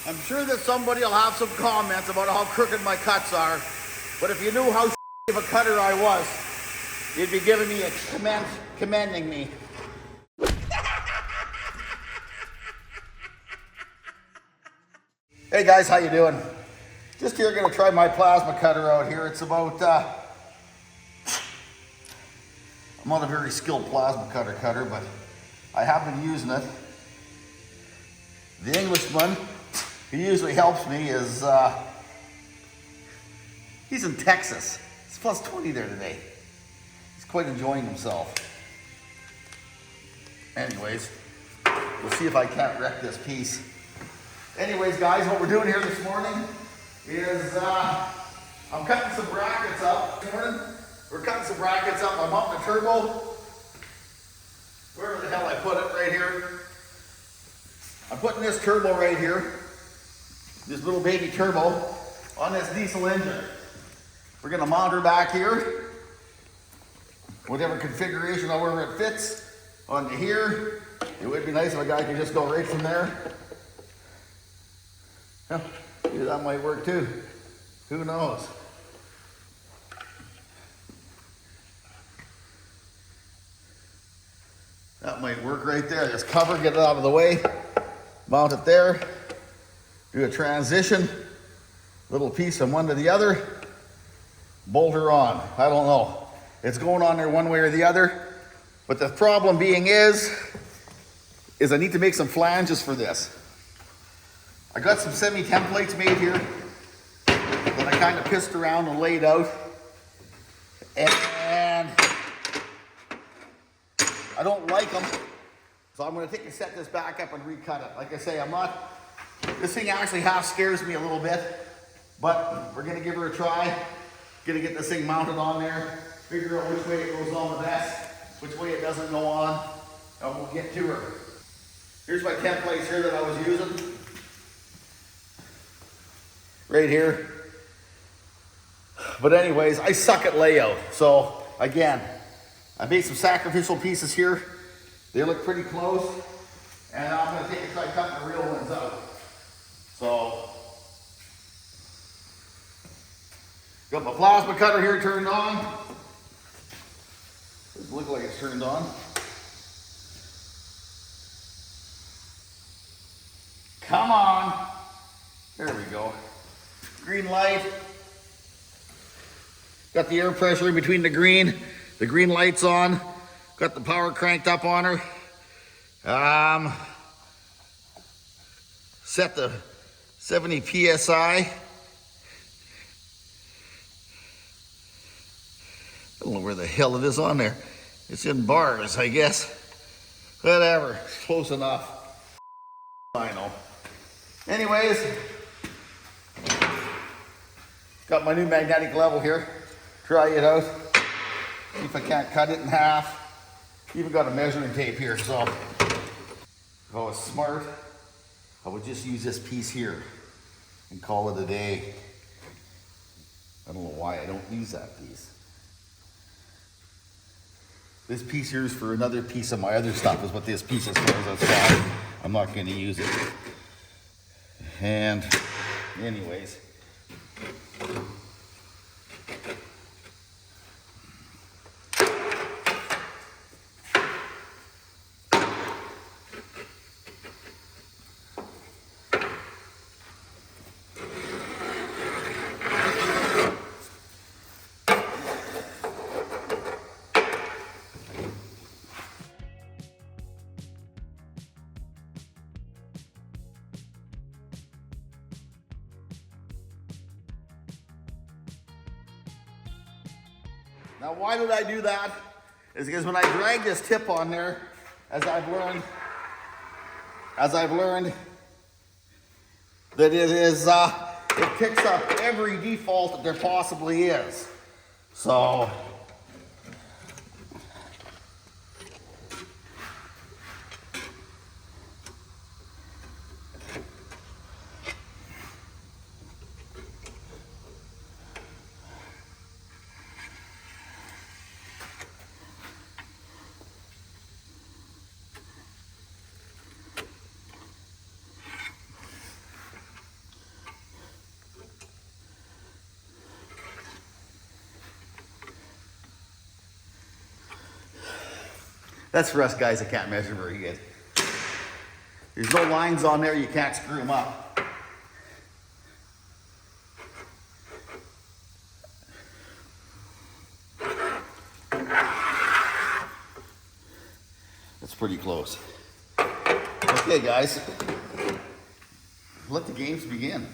I'm sure that somebody will have some comments about how crooked my cuts are, but if you knew how of a cutter I was, you'd be giving me a commending me. Hey guys, how you doing? Just here gonna try my plasma cutter out here. It's about, I'm not a very skilled plasma cutter, but I have been using it. The Englishman who usually helps me is, he's in Texas. It's plus 20 there today. He's quite enjoying himself. Anyways, we'll see if I can't wreck this piece. Anyways, guys, what we're doing here this morning is I'm cutting some brackets up. We're cutting some brackets up. I'm mounting a turbo. Wherever the hell I put it, right here. I'm putting this turbo right here, this little baby turbo, on this diesel engine. We're gonna mount her back here, whatever configuration, however it fits, onto here. It would be nice if a guy could just go right from there. Yeah, maybe that might work too. Who knows? That might work right there. Just cover, get it out of the way, mount it there, do a transition, little piece from one to the other, bolt her on. I don't know. It's going on there one way or the other. But the problem being is I need to make some flanges for this. I got some semi-templates made here that I kind of pissed around and laid out. And I don't like them. So I'm going to take and set this back up and recut it. Like I say, this thing actually half scares me a little bit, but we're going to give her a try. Going to get this thing mounted on there, figure out which way it goes on the best, which way it doesn't go on, and we'll get to her. Here's my templates here that I was using. Right here. But anyways, I suck at layout. So again, I made some sacrificial pieces here. They look pretty close. And I'm gonna take and try cutting the real ones out. So, got my plasma cutter here turned on. Doesn't look like it's turned on. Come on. There we go. Green light. Got the air pressure in between the green. The green light's on. Got the power cranked up on her. Set the 70 PSI. I don't know where the hell it is on there. It's in bars, I guess. Whatever, close enough. I know. Anyways, got my new magnetic level here. Try it out. See if I can't cut it in half. Even got a measuring tape here, so if I was smart, I would just use this piece here and call it a day. I don't know why I don't use that piece. This piece here is for another piece of my other stuff, is what this piece is for. That's why I'm not going to use it. And anyways, now why did I do that? Is because when I drag this tip on there, as I've learned that it picks up every default that there possibly is. So That's for us guys that can't measure very good. There's no lines on there, you can't screw them up. That's pretty close. Okay guys, let the games begin.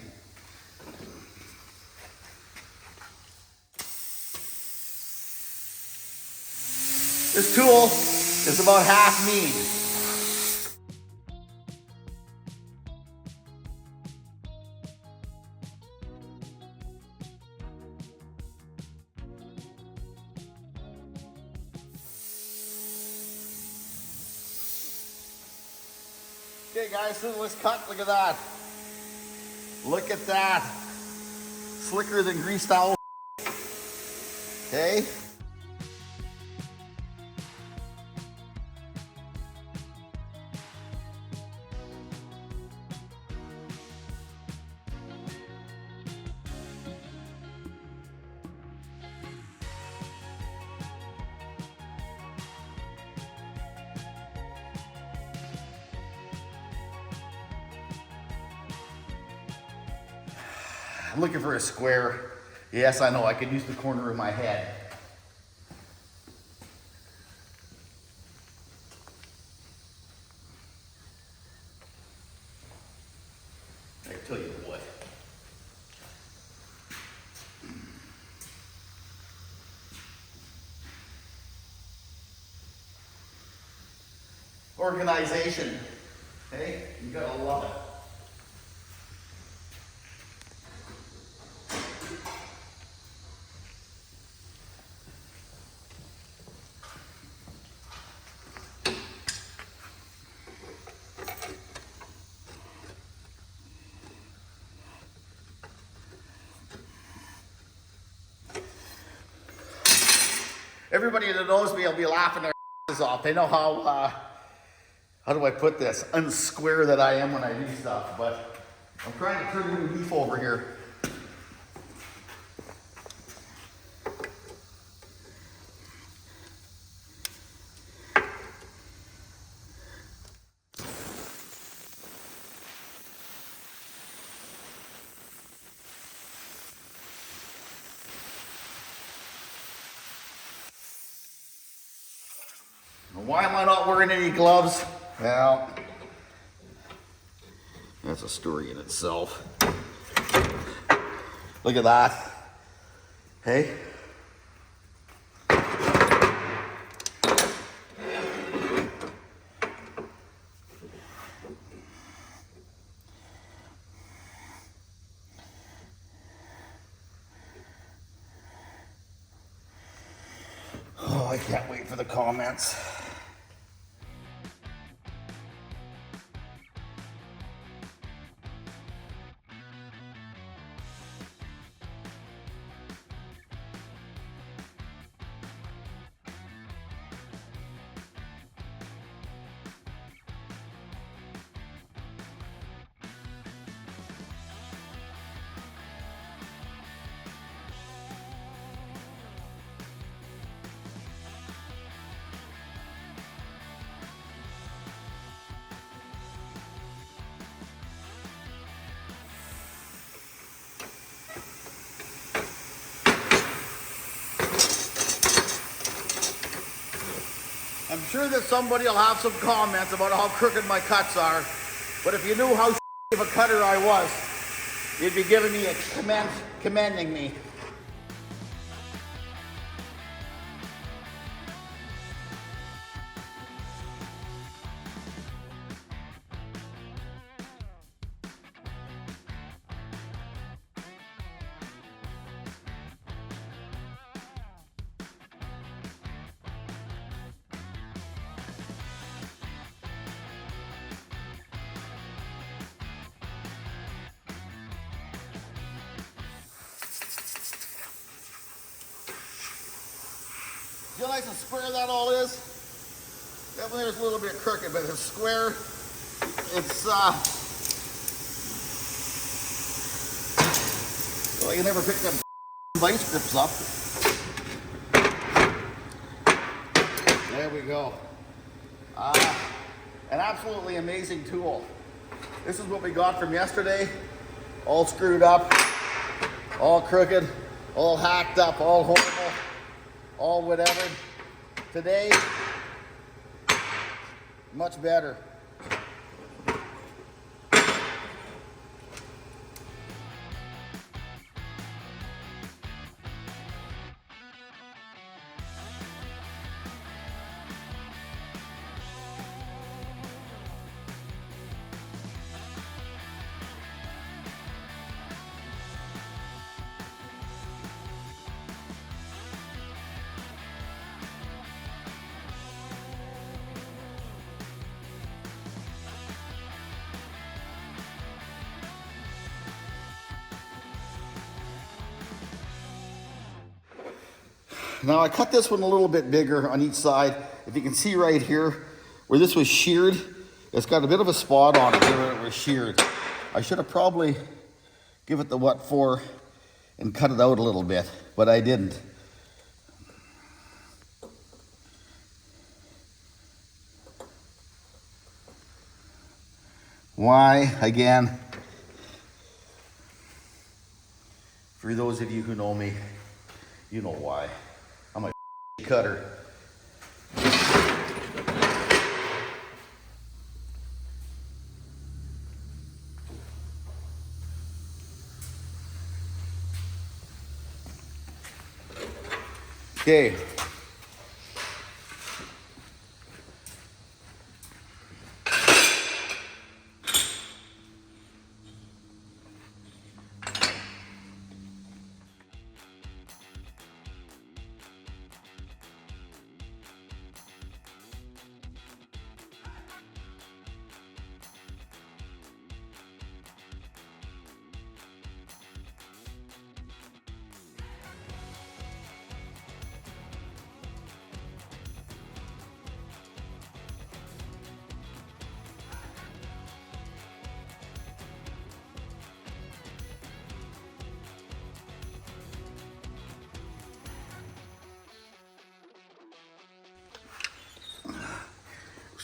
This tool is about half mean. Okay guys, so let's cut. Look at that. Look at that. Slicker than grease towel. Okay. I'm looking for a square. Yes, I know, I could use the corner of my head. I tell you what. Organization. Hey, you gotta love it. Everybody that knows me will be laughing their asses off. They know how do I put this, unsquare that I am when I do stuff, but I'm trying to turn a new leaf over here. Why am I not wearing any gloves? Well, that's a story in itself. Look at that. Hey? Oh, I can't wait for the comments. I'm sure that somebody will have some comments about how crooked my cuts are, but if you knew how of a cutter I was, you'd be giving me a commending me. See how nice and square that all is? Definitely there's a little bit crooked, but it's square. It's, well, you never pick them vice grips up. There we go. An absolutely amazing tool. This is what we got from yesterday. All screwed up, all crooked, all hacked up, all horrible, all whatever. Today, much better. Now I cut this one a little bit bigger on each side. If you can see right here, where this was sheared, it's got a bit of a spot on it where it was sheared. I should have probably give it the what for and cut it out a little bit, but I didn't. Why? Again, for those of you who know me, you know why. I'm a cutter. Okay.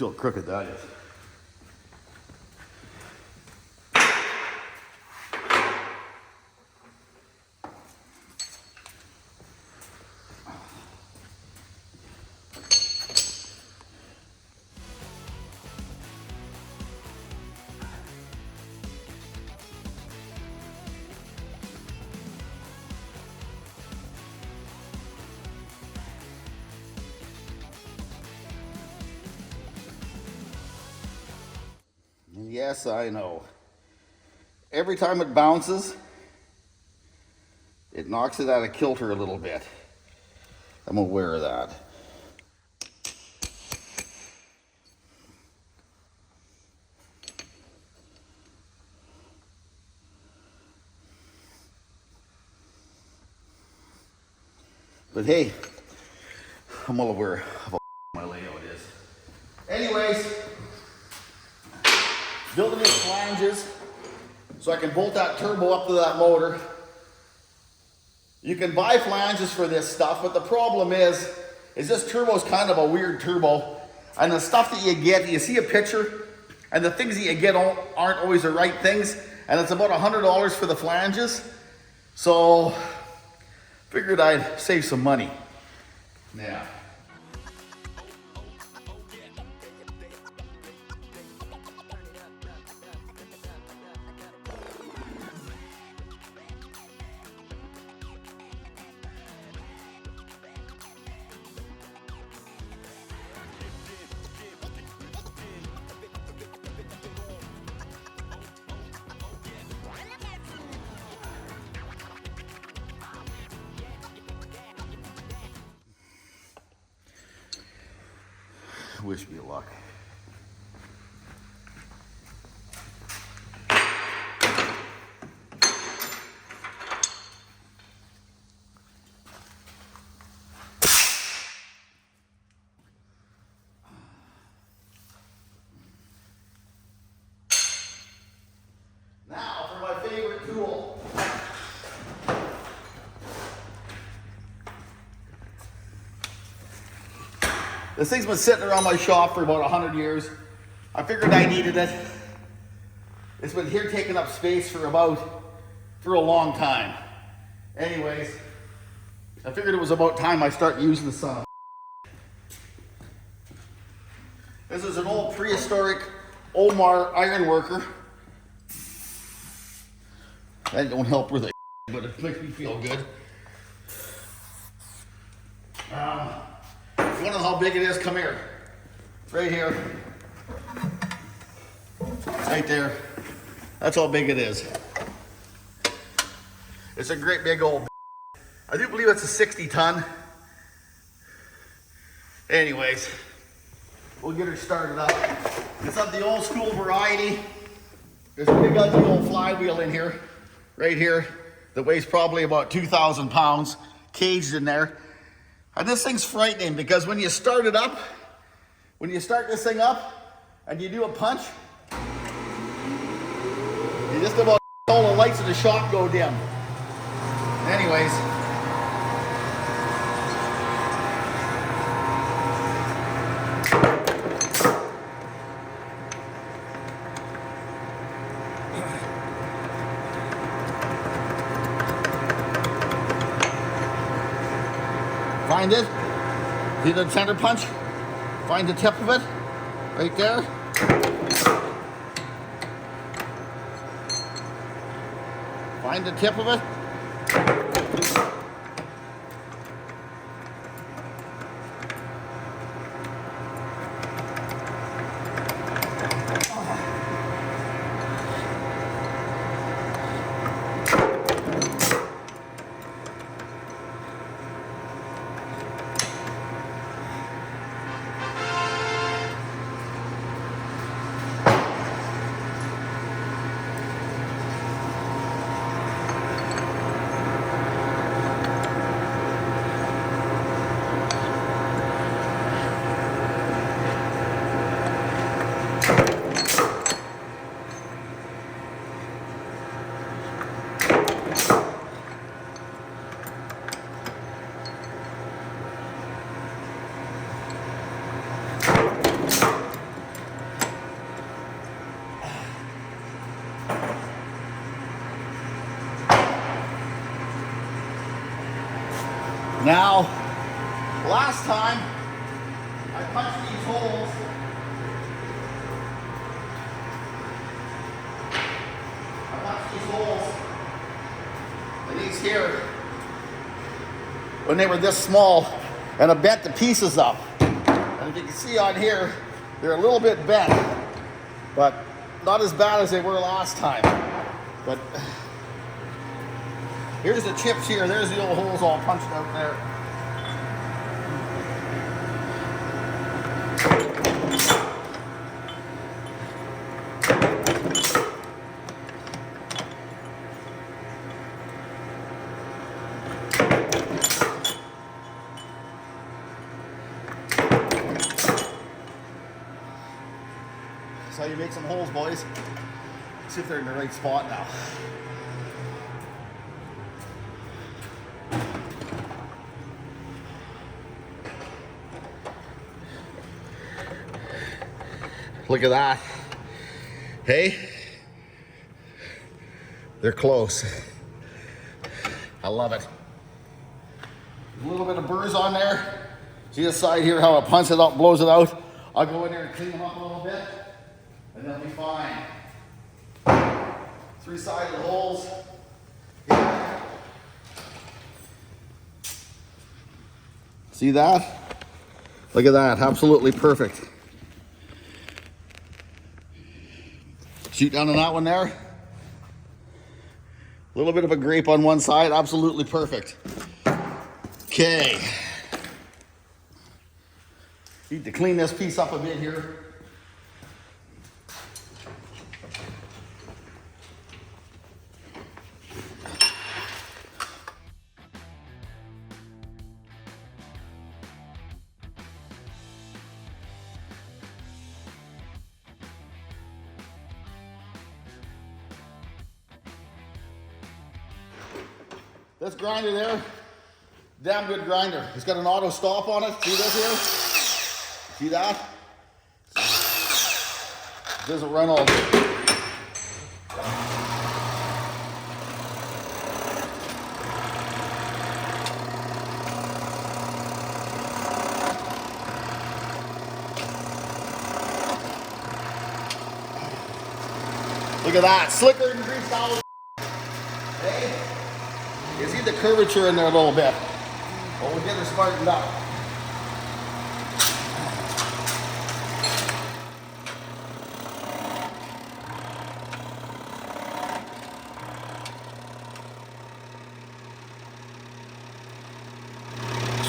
See how crooked that is. Yes, I know. Every time it bounces, it knocks it out of kilter a little bit. I'm aware of that. But hey, I'm well aware of how my layout is. Anyways, building these flanges so I can bolt that turbo up to that motor. You can buy flanges for this stuff, but the problem is this turbo is kind of a weird turbo. And the stuff that you get, you see a picture, and the things that you get aren't always the right things. And it's about $100 for the flanges. So, figured I'd save some money. Yeah. Wish me luck. Now for my favorite tool. This thing's been sitting around my shop for about 100 years. I figured I needed it. It's been here taking up space for a long time. Anyways, I figured it was about time I start using the son. This is an old prehistoric Omar iron worker. That don't help with it, but it makes me feel good. You want to know how big it is? Come here. Right here. Right there. That's how big it is. It's a great big old. I do believe it's a 60 ton. Anyways, we'll get her started up. It's of the old school variety. There's a big ugly old flywheel in here, right here, that weighs probably about 2,000 pounds, caged in there. And this thing's frightening because when you start it up, when you start this thing up and you do a punch, you just about all the lights of the shop go dim. Anyways. Find it. See the center punch? Find the tip of it. Right there. Find the tip of it. Now, last time I punched these holes. And these here, when they were this small, and I bent the pieces up. And if you can see on here, they're a little bit bent, but not as bad as they were last time. But here's the chips here. There's the old holes all punched out there. That's how you make some holes, boys. See if they're in the right spot now. Look at that. Hey, they're close. I love it. A little bit of burrs on there. See the side here, how it punches it out, blows it out. I'll go in there and clean them up a little bit, and they'll be fine. 3-sided holes. Yeah. See that? Look at that, absolutely perfect. Shoot down on that one there. A little bit of a grape on one side, absolutely perfect. Okay. Need to clean this piece up a bit here. This grinder there, damn good grinder. It's got an auto stop on it. See this here? See that? It doesn't run all day. Look at that, slicker than grease towel. Hey, you see the curvature in there a little bit. Well, we'll get her smartened up.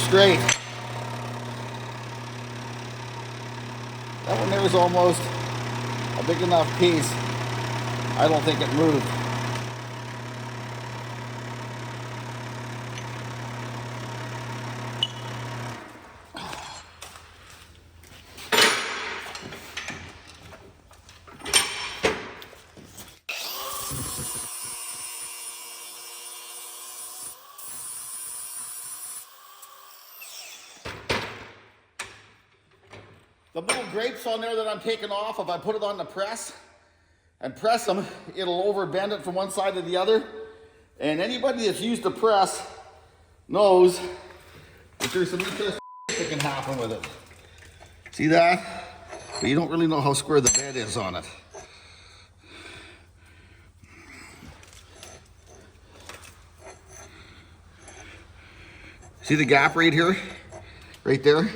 Straight. That one there is almost a big enough piece. I don't think it moved. The little grapes on there that I'm taking off, if I put it on the press and press them, it'll over bend it from one side to the other. And anybody that's used the press knows that there's some interesting that can happen with it. See that? But you don't really know how square the bed is on it. See the gap right here? Right there?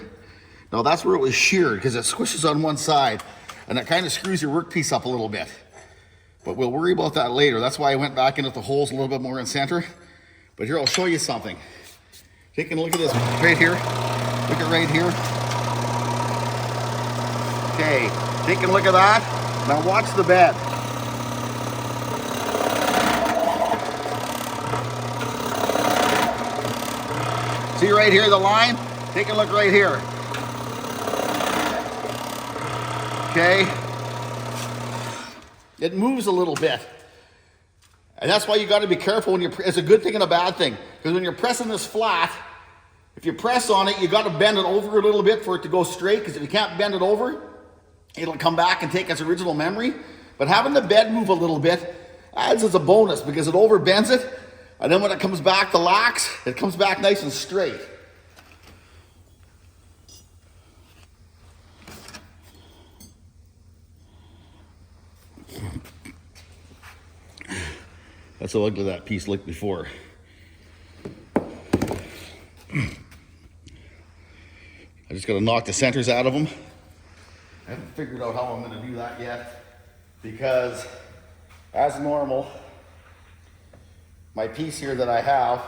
Now that's where it was sheared because it squishes on one side and it kind of screws your workpiece up a little bit. But we'll worry about that later. That's why I went back into the holes a little bit more in center. But here, I'll show you something. Take a look at this right here. Look at right here. Okay, take a look at that. Now watch the bed. See right here, the line? Take a look right here. Okay. It moves a little bit. And that's why you got to be careful when it's a good thing and a bad thing. Because when you're pressing this flat, if you press on it, you got to bend it over a little bit for it to go straight. Because if you can't bend it over, it'll come back and take its original memory. But having the bed move a little bit adds as a bonus because it over bends it. And then when it comes back to lax, it comes back nice and straight. That's how ugly that piece looked before. I just got to knock the centers out of them. I haven't figured out how I'm going to do that yet because, as normal, my piece here that I have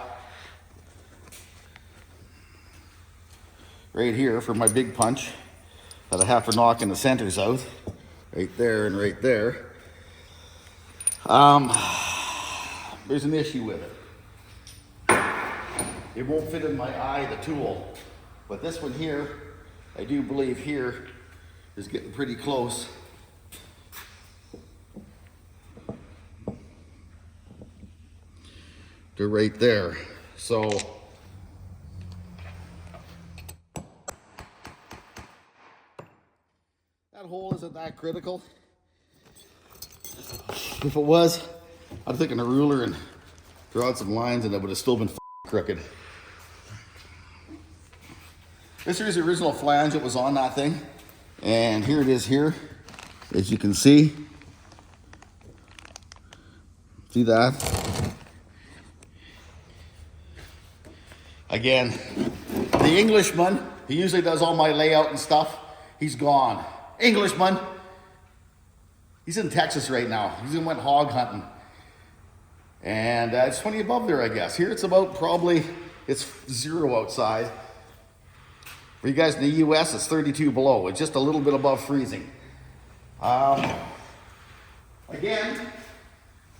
right here for my big punch that I have for knocking the centers out, right there and right there. There's an issue with it. It won't fit in my eye, the tool. But this one here, I do believe here, is getting pretty close. To right there. So, that hole isn't that critical. If it was, I'd have taken a ruler and drawn some lines and it would have still been crooked. This here's the original flange that was on that thing. And here it is here, as you can see. See that? Again, the Englishman, he usually does all my layout and stuff. He's gone. Englishman. He's in Texas right now. He's went hog hunting. And it's 20 above there, I guess. Here it's about probably, it's 0 outside. For you guys in the US, it's 32 below. It's just a little bit above freezing. Again,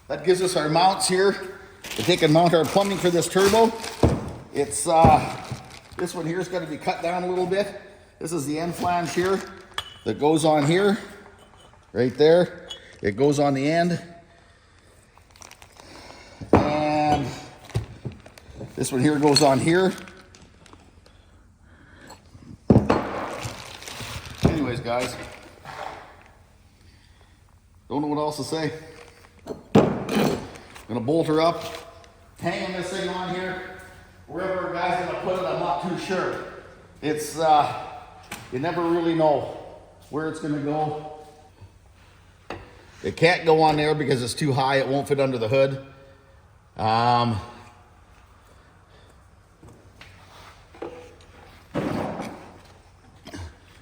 that gives us our mounts here. If they can mount our plumbing for this turbo, it's, this one here is going to be cut down a little bit. This is the end flange here that goes on here, right there. It goes on the end. And this one here goes on here. guys. Don't know what else to say. Gonna bolt her up, hanging this thing on here. Wherever a guy's gonna put it, I'm not too sure. It's, you never really know where it's gonna go. It can't go on there because it's too high. It won't fit under the hood.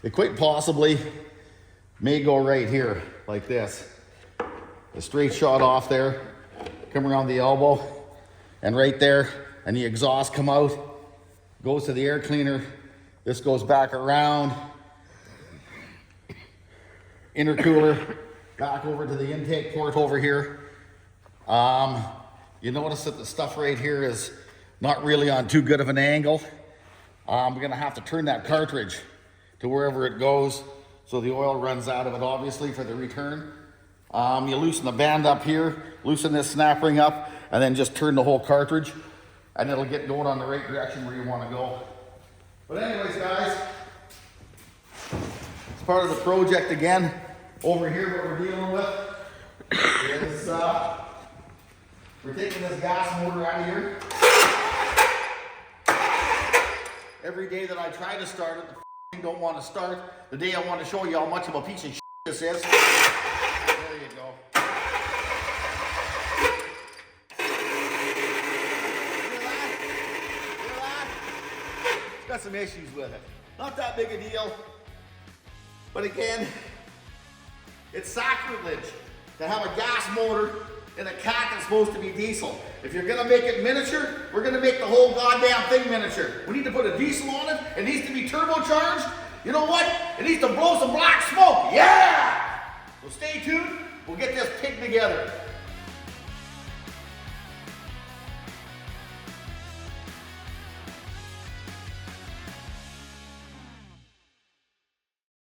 It quite possibly may go right here like this. A straight shot off there, come around the elbow, and right there, and the exhaust come out, goes to the air cleaner. This goes back around, intercooler, back over to the intake port over here. You notice that the stuff right here is not really on too good of an angle. We're gonna have to turn that cartridge to wherever it goes so the oil runs out of it, obviously, for the return. You loosen the band up here, loosen this snap ring up, and then just turn the whole cartridge, and it'll get going on the right direction where you want to go. But anyways, guys, it's part of the project again. Over here, what we're dealing with is we're taking this gas motor out of here. Every day that I try to start it, the don't want to start. The day I want to show you how much of a piece of shit this is. There you go. It's got some issues with it. Not that big a deal. But again, it's sacrilege to have a gas motor in a cat that's supposed to be diesel. If you're gonna make it miniature, we're gonna make the whole goddamn thing miniature. We need to put a diesel on it. It needs to be turbocharged. You know what? It needs to blow some black smoke. Yeah! So stay tuned. We'll get this pig together.